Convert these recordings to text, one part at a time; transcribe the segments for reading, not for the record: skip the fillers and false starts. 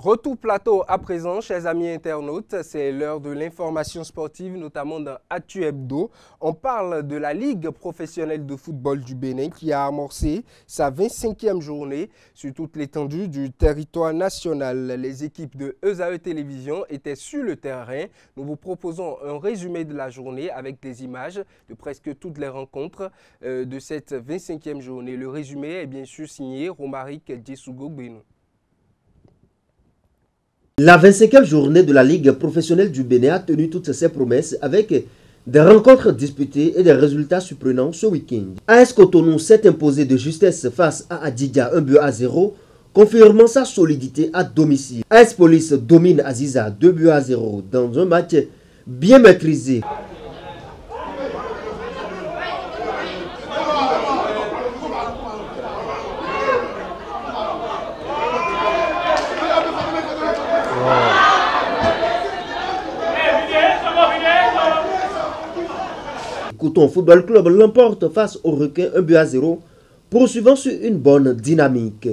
Retour plateau à présent, chers amis internautes, c'est l'heure de l'information sportive, notamment dans Actu Hebdo. On parle de la Ligue professionnelle de football du Bénin qui a amorcé sa 25e journée sur toute l'étendue du territoire national. Les équipes de ESAE Télévision étaient sur le terrain. Nous vous proposons un résumé de la journée avec des images de presque toutes les rencontres de cette 25e journée. Le résumé est bien sûr signé Romaric Djessougo-Beno. La 25e journée de la Ligue professionnelle du Bénin a tenu toutes ses promesses avec des rencontres disputées et des résultats surprenants ce week-end. AS Cotonou s'est imposé de justesse face à Adidja 1-0, confirmant sa solidité à domicile. AS Police domine Aziza 2-0 dans un match bien maîtrisé. Coton Football Club l'emporte face au Requin 1-0, poursuivant sur une bonne dynamique.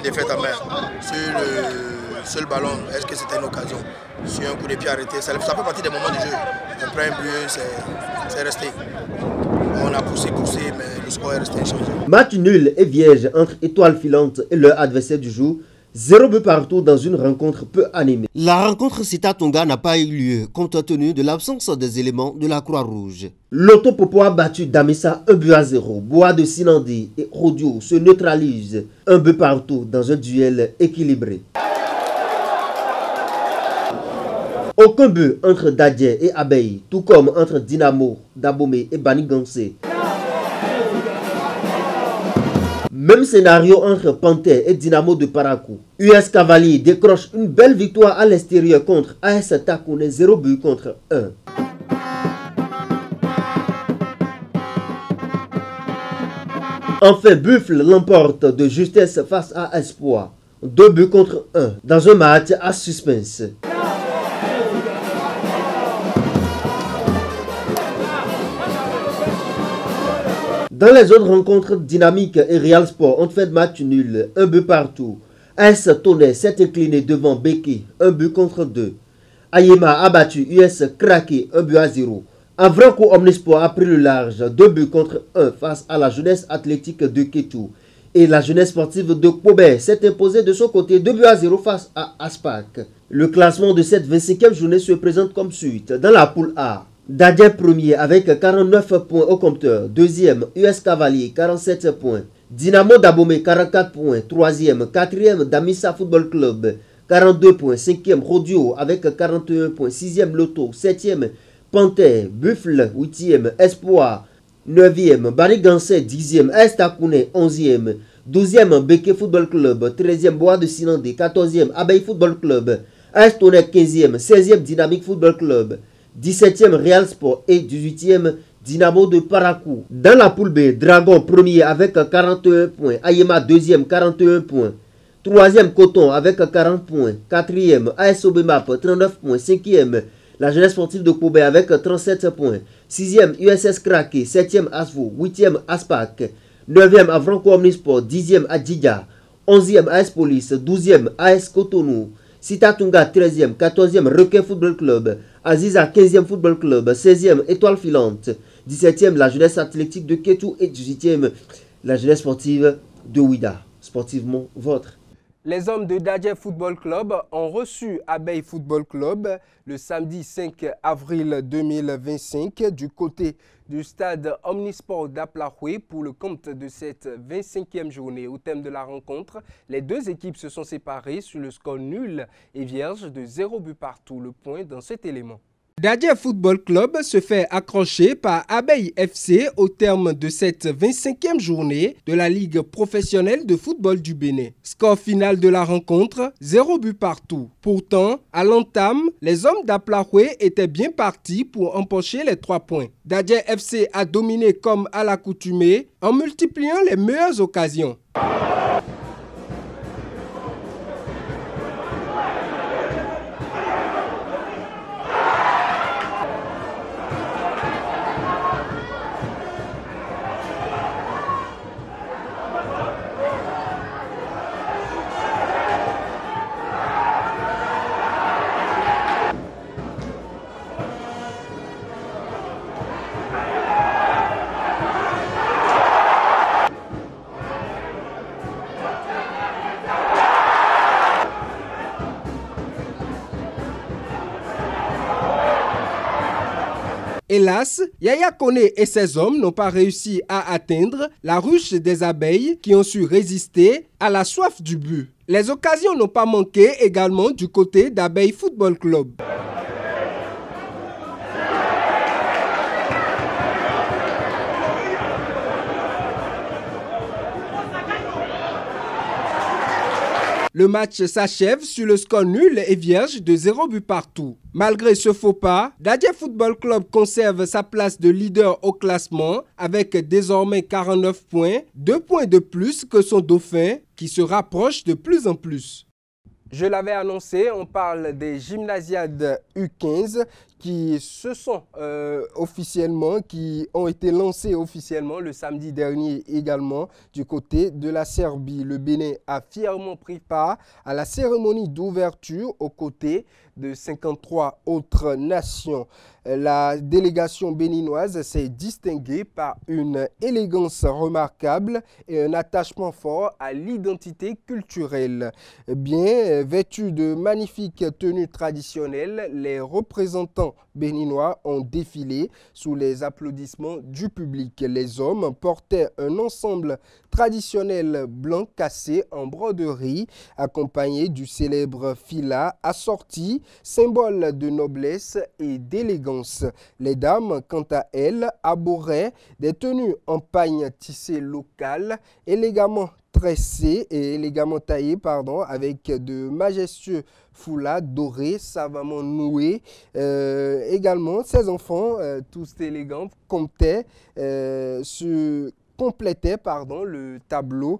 Défaite à main sur le seul ballon, est-ce que c'était une occasion? Sur un coup de pied arrêté, ça fait partie des moments du jeu. On prend un but, c'est resté. On a poussé, mais le score est resté inchangé. Match nul et vierge entre Étoile Filante et leur adversaire du jour. 0 but partout dans une rencontre peu animée. La rencontre Sita Tonga n'a pas eu lieu compte tenu de l'absence des éléments de la Croix-Rouge. Loto Popo a battu Damissa 1-0. Bois de Sinandi et Rodio se neutralisent 1 but partout dans un duel équilibré. Aucun but entre Dadje et Abeille, tout comme entre Dynamo, Dabomé et Banigansé. Même scénario entre Panthère et Dynamo de Parakou. US Cavalier décroche une belle victoire à l'extérieur contre AS Takoune, 0 but contre 1. Enfin, Buffle l'emporte de justesse face à Espoir, 2 buts contre 1, dans un match à suspense. Dans les autres rencontres, Dynamique et Real Sport ont fait match nul, 1 but partout. AS Tonnerre s'est incliné devant Beki, 1 but contre 2. Ayema a battu US Craqué 1-0. Avranco Omnisport a pris le large, 2 buts contre 1 face à la jeunesse athlétique de Kétou. Et la jeunesse sportive de Kobé s'est imposée de son côté 2-0 face à Aspac. Le classement de cette 25e journée se présente comme suite. Dans la poule A, Dadje premier avec 49 points au compteur. Deuxième, US Cavalier 47 points. Dynamo Dabomé 44 points. Troisième, quatrième, Damissa Football Club 42 points. Cinquième, Rodio avec 41 points. Sixième, Loto. Septième, Panthère. Buffle. Huitième, Espoir. Neuvième, Barigansé. Dixième, Estakoune. 11e. 12e, Beke Football Club. 13e, Bois de Sinandé. 14e, Abeille Football Club. Estonnet 15e. 16e, Dynamique Football Club. 17e Real Sport et 18e Dynamo de Parakou. Dans la poule B, Dragon premier avec 41 points. Ayema deuxième 41 points. Troisième Coton avec 40 points. Quatrième AS Obemap 39 points. Cinquième la jeunesse sportive de Kobe avec 37 points. Sixième USS Krake. Septième Asvo. Huitième Aspac. Neuvième Avranco Omnisport. Dixième Adjidja. 11e AS Police. 12e AS Cotonou. Sitatunga 13e, 14e Requin Football Club, Aziza 15e Football Club, 16e Étoile Filante, 17e la jeunesse athlétique de Kétou et 18e la jeunesse sportive de Ouida. Sportivement votre. Les hommes de Dadje Football Club ont reçu Abeille Football Club le samedi 5 avril 2025 du côté du stade Omnisport d'Aplahoué pour le compte de cette 25e journée. Au thème de la rencontre, les deux équipes se sont séparées sur le score nul et vierge de 0 but partout. Le point dans cet élément. Dadje Football Club se fait accrocher par Abeille FC au terme de cette 25e journée de la Ligue professionnelle de football du Bénin. Score final de la rencontre, 0 but partout. Pourtant, à l'entame, les hommes d'Aplahoué étaient bien partis pour empocher les 3 points. Dadje FC a dominé comme à l'accoutumée en multipliant les meilleures occasions. Hélas, Yaya Koné et ses hommes n'ont pas réussi à atteindre la ruche des abeilles qui ont su résister à la soif du but. Les occasions n'ont pas manqué également du côté d'Abeille Football Club. Le match s'achève sur le score nul et vierge de 0 but partout. Malgré ce faux pas, Dadje Football Club conserve sa place de leader au classement avec désormais 49 points, 2 points de plus que son dauphin qui se rapproche de plus en plus. Je l'avais annoncé, on parle des gymnasiades U15 qui qui ont été lancées officiellement le samedi dernier également du côté de la Serbie. Le Bénin a fièrement pris part à la cérémonie d'ouverture aux côtés de 53 autres nations. La délégation béninoise s'est distinguée par une élégance remarquable et un attachement fort à l'identité culturelle. Bien vêtus de magnifiques tenues traditionnelles, les représentants béninois ont défilé sous les applaudissements du public. Les hommes portaient un ensemble traditionnel blanc cassé en broderie, accompagné du célèbre fila assorti, symbole de noblesse et d'élégance. Les dames, quant à elles, arboraient des tenues en pagne tissée locale, élégamment tressées et élégamment taillées, avec de majestueux foulards dorés, savamment noués. Également, ces enfants, tous élégants, complétaient le tableau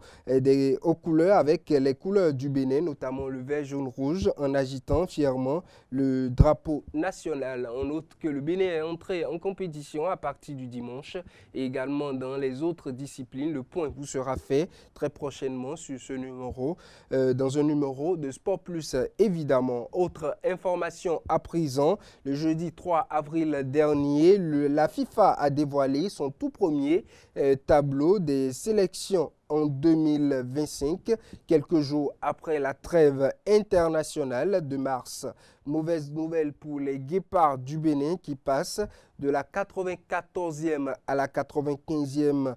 aux couleurs avec les couleurs du Bénin, notamment le vert, jaune, rouge, en agitant fièrement le drapeau national. On note que le Bénin est entré en compétition à partir du dimanche et également dans les autres disciplines. Le point vous sera fait très prochainement sur ce numéro, dans un numéro de Sport Plus évidemment. Autre information à présent, le jeudi 3 avril dernier, la FIFA a dévoilé son tout premier tableau des sélections en 2025, quelques jours après la trêve internationale de mars. Mauvaise nouvelle pour les Guépards du Bénin qui passent de la 94e à la 95e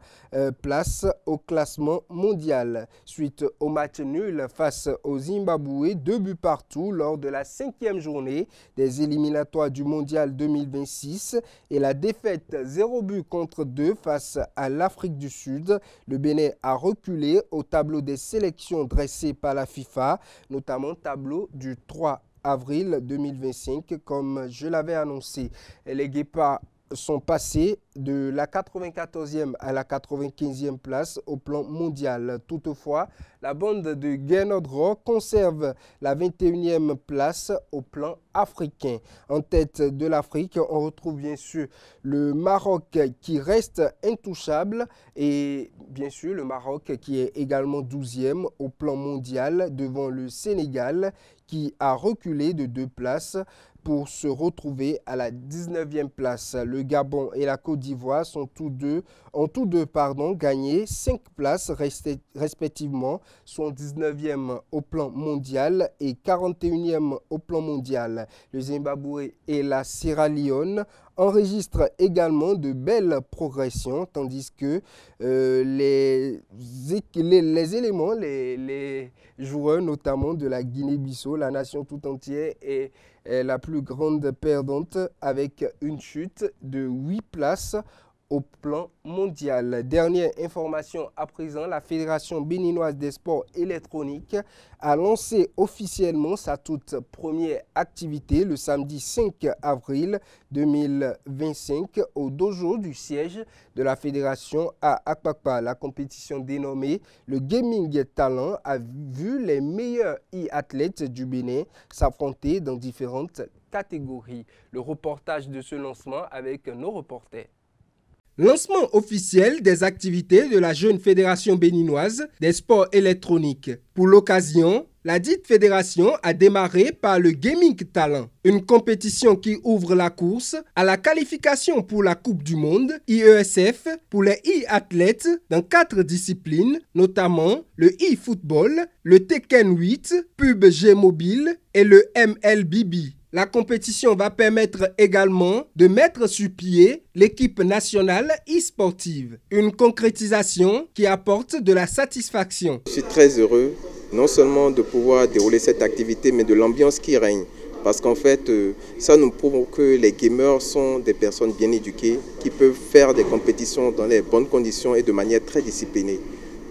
place au classement mondial. Suite au match nul face au Zimbabwe, 2 buts partout lors de la 5e journée des éliminatoires du mondial 2026 et la défaite 0 but contre 2 face à l'Afrique du Sud, le Bénin a reculé au tableau des sélections dressé par la FIFA, notamment tableau du 3 avril 2025, comme je l'avais annoncé. Les Guépards sont passés de la 94e à la 95e place au plan mondial. Toutefois, la bande de Guénodro conserve la 21e place au plan africain. En tête de l'Afrique, on retrouve bien sûr le Maroc qui reste intouchable et bien sûr le Maroc qui est également 12e au plan mondial devant le Sénégal qui a reculé de 2 places pour se retrouver à la 19e place. Le Gabon et la Côte d'Ivoire ont tous deux gagné 5 places respectivement, sont 19e au plan mondial et 41e au plan mondial. Le Zimbabwe et la Sierra Leone enregistre également de belles progressions, tandis que les joueurs notamment de la Guinée-Bissau, la nation tout entière, est la plus grande perdante avec une chute de 8 places au plan mondial. Dernière information à présent, la Fédération béninoise des sports électroniques a lancé officiellement sa toute première activité le samedi 5 avril 2025 au dojo du siège de la fédération à Akpakpa. La compétition dénommée le Gaming Talent a vu les meilleurs e-athlètes du Bénin s'affronter dans différentes catégories. Le reportage de ce lancement avec nos reporters. Lancement officiel des activités de la jeune fédération béninoise des sports électroniques. Pour l'occasion, la dite fédération a démarré par le Gaming Talent, une compétition qui ouvre la course à la qualification pour la Coupe du Monde, IESF, pour les e-athlètes dans 4 disciplines, notamment le e-football, le Tekken 8, PUBG Mobile et le MLBB. La compétition va permettre également de mettre sur pied l'équipe nationale e-sportive. Une concrétisation qui apporte de la satisfaction. Je suis très heureux, non seulement de pouvoir dérouler cette activité, mais de l'ambiance qui règne. Parce qu'en fait, ça nous prouve que les gamers sont des personnes bien éduquées, qui peuvent faire des compétitions dans les bonnes conditions et de manière très disciplinée.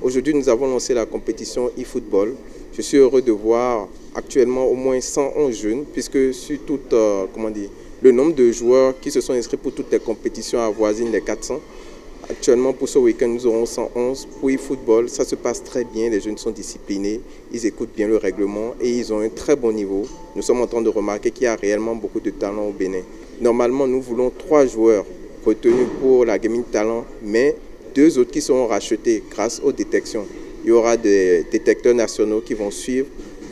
Aujourd'hui, nous avons lancé la compétition e-football. Je suis heureux de voir actuellement au moins 111 jeunes, puisque sur tout, le nombre de joueurs qui se sont inscrits pour toutes les compétitions avoisine les 400. Actuellement, pour ce week-end, nous aurons 111. Pour e-football, ça se passe très bien. Les jeunes sont disciplinés, ils écoutent bien le règlement et ils ont un très bon niveau. Nous sommes en train de remarquer qu'il y a réellement beaucoup de talent au Bénin. Normalement, nous voulons 3 joueurs retenus pour la Gaming Talent, mais 2 autres qui seront rachetés grâce aux détections. Il y aura des détecteurs nationaux qui vont suivre,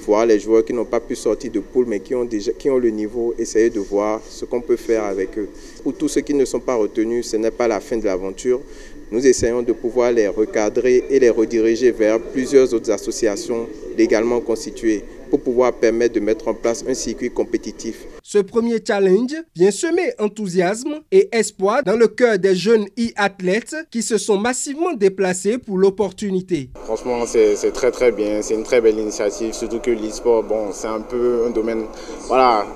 voir les joueurs qui n'ont pas pu sortir de poule mais qui ont le niveau, essayer de voir ce qu'on peut faire avec eux. Pour tous ceux qui ne sont pas retenus, ce n'est pas la fin de l'aventure. Nous essayons de pouvoir les recadrer et les rediriger vers plusieurs autres associations légalement constituées pour pouvoir permettre de mettre en place un circuit compétitif. Ce premier challenge vient semer enthousiasme et espoir dans le cœur des jeunes e-athlètes qui se sont massivement déplacés pour l'opportunité. Franchement, c'est très bien, c'est une très belle initiative, surtout que l'e-sport, c'est un peu un domaine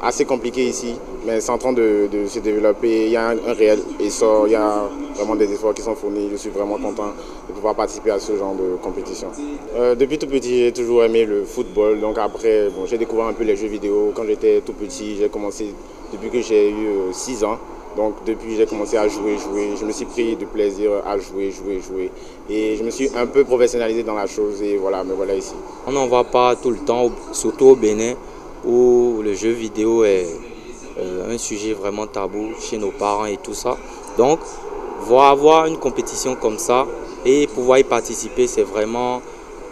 assez compliqué ici, mais c'est en train de se développer, il y a un réel essor, il y a vraiment des efforts qui sont fournis, je suis vraiment content de pouvoir participer à ce genre de compétition. Depuis tout petit, j'ai toujours aimé le football, donc après, j'ai découvert un peu les jeux vidéo quand j'étais tout petit, j'ai commencé depuis que j'ai eu 6 ans. Donc depuis j'ai commencé à jouer, je me suis pris du plaisir à jouer. Et je me suis un peu professionnalisé dans la chose et voilà, me voilà ici. On n'en voit pas tout le temps, surtout au Bénin, où le jeu vidéo est un sujet vraiment tabou chez nos parents et tout ça. Donc, avoir une compétition comme ça et pouvoir y participer, c'est vraiment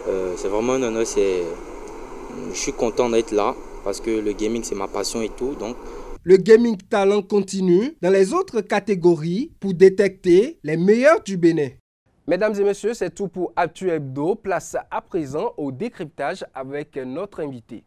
un honneur. Je suis content d'être là parce que le gaming, c'est ma passion et tout. Donc, le Gaming Talent continue dans les autres catégories pour détecter les meilleurs du Bénin. Mesdames et messieurs, c'est tout pour Actu Hebdo. Place à présent au décryptage avec notre invité.